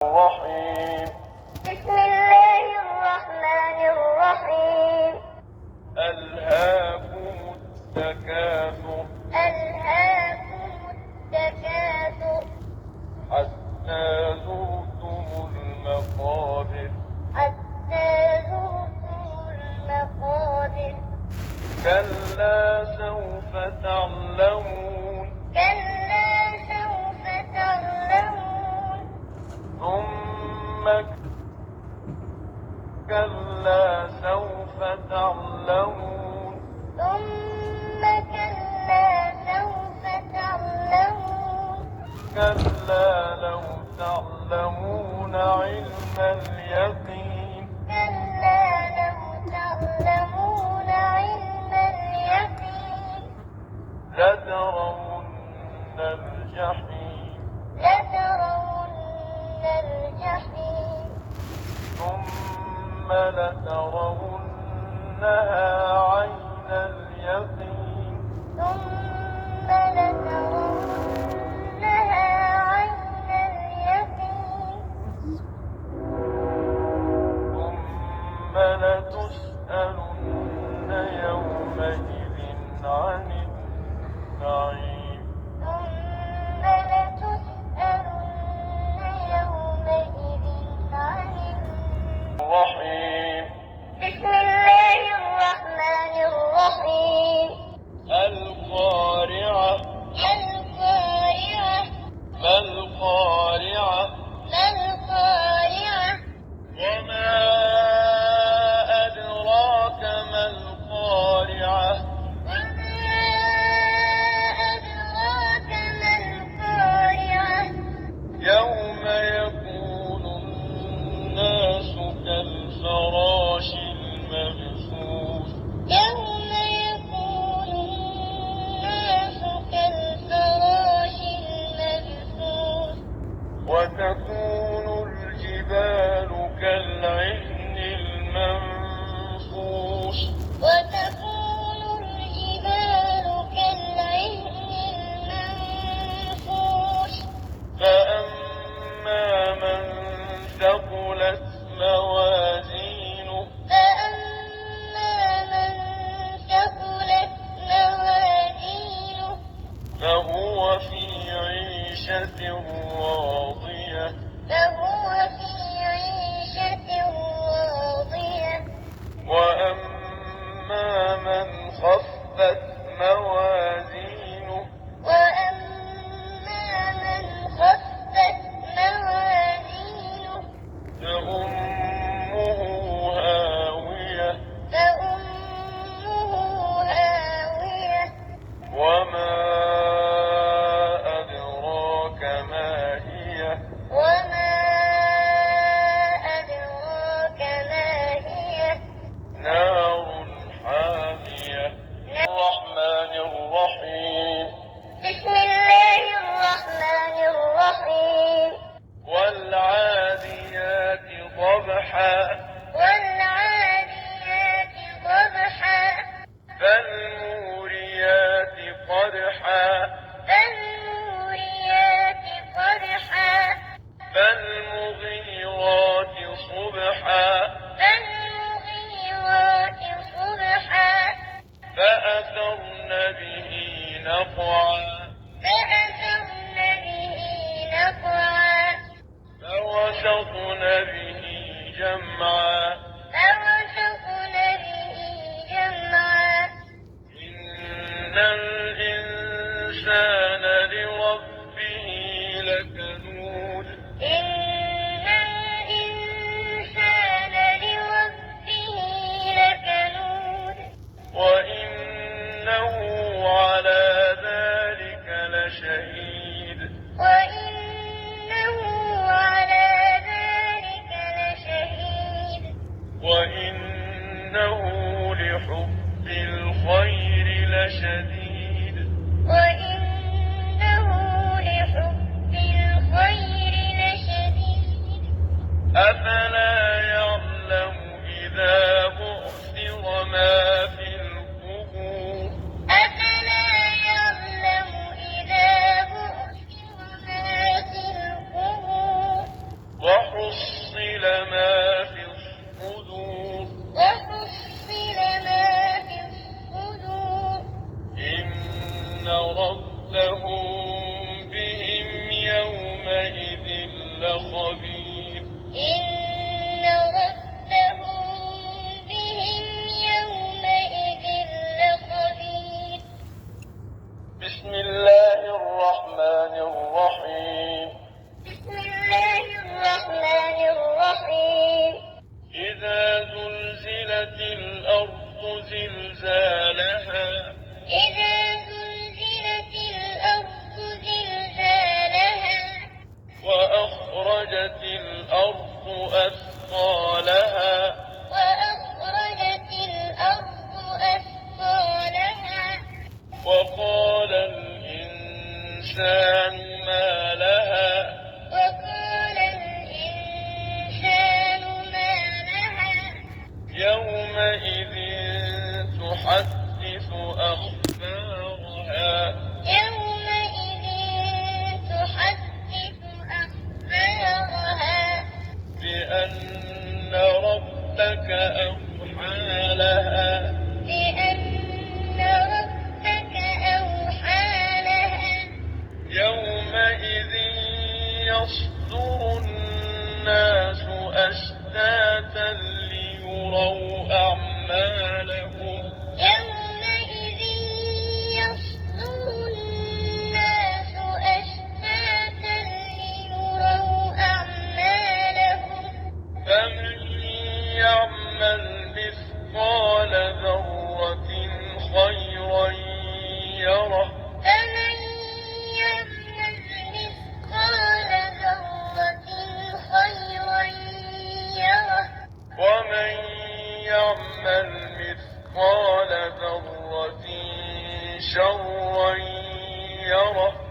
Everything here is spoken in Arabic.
الرحيم. بسم الله الرحمن الرحيم. ألهاكم التكاثر ألهاكم التكاثر حتى زرتم المقابر حتى زرتم المقابر كلا سوف تعلمون كلا سوف تعلمون ثم كلا سوف تعلمون ثم كلا سوف تعلمون كلا لو تعلمون علم اليقين كلا لو تعلمون علم اليقين لترون الجحيم لترون الجحيم ثم لترونها عين اليقين ثم لترونها عين اليقين ثم لتسألن يومئذ عن النعيم ثم لتسألن يومئذ عن الرحيم. بسم الله الرحمن الرحيم. القارعة القارعة ما القارعة ما القارعة وما أدراك ما القارعة وما أدراك ما القارعة يوم يكون الناس كالفراش المبثوث يوم يكون الناس كالفراش المبثوث وتكون الجبال كالعهن المنفوش وتكون الجبال كالعهن المنفوش فأما من ثقلت موازينه فأما من ثقلت موازينه فهو في عيشة راضية فهو في عيشة راضية وأما من خفت موازينه وأما من خفت موازينه فأمه هاوية فأمه هاوية وما أدراك ما هي وما أدراك ما هي نار حامية الرحمن الرحيم. بسم الله الرحمن الرحيم. والعاديات ضبحا والعاديات ضبحا فالموريات قدحا فالموريات قدحا فالمغيرات صبحا فالمغيرات صبحا فأثرن به نقعا فأثرن به نقعا فوسطن به جمعا فوسطن به جمعا إن الإنسان لربه لكنود إن الإنسان لربه لكنود وإنه على ذلك لشهيد وإنه على ذلك لشهيد وإنه لحب الخير لشديد وحصل ما في الصدور وحصل ما في الصدور إن ربهم بهم يومئذ لخبير إن ربهم بهم يومئذ لخبير بسم الله الرحمن الرحيم بسم الله الرحمن الرحيم إذا زلزلت الأرض زلزالها إذا زلزلت الأرض زلزالها وأخرجت الأرض أثقالها وأخرجت الأرض أثقالها وقال الإنسان ما لها وقال الإنسان ما لها يومئذ تحدث أخبارها يومئذ تحدث أخبارها بأن ربك أوحى لها بأن ربك أوحى لها يومئذ يصدر الناس أشتاتا ليروا أعمالهم يومئذ يصدر الناس أشتاتا ليروا أعمالهم فمن يعمل مثقال ذرة خيرا يره فمن يعمل مثقال ذرة خيرا يره ومن يعمل مثقال ذرة شرا يره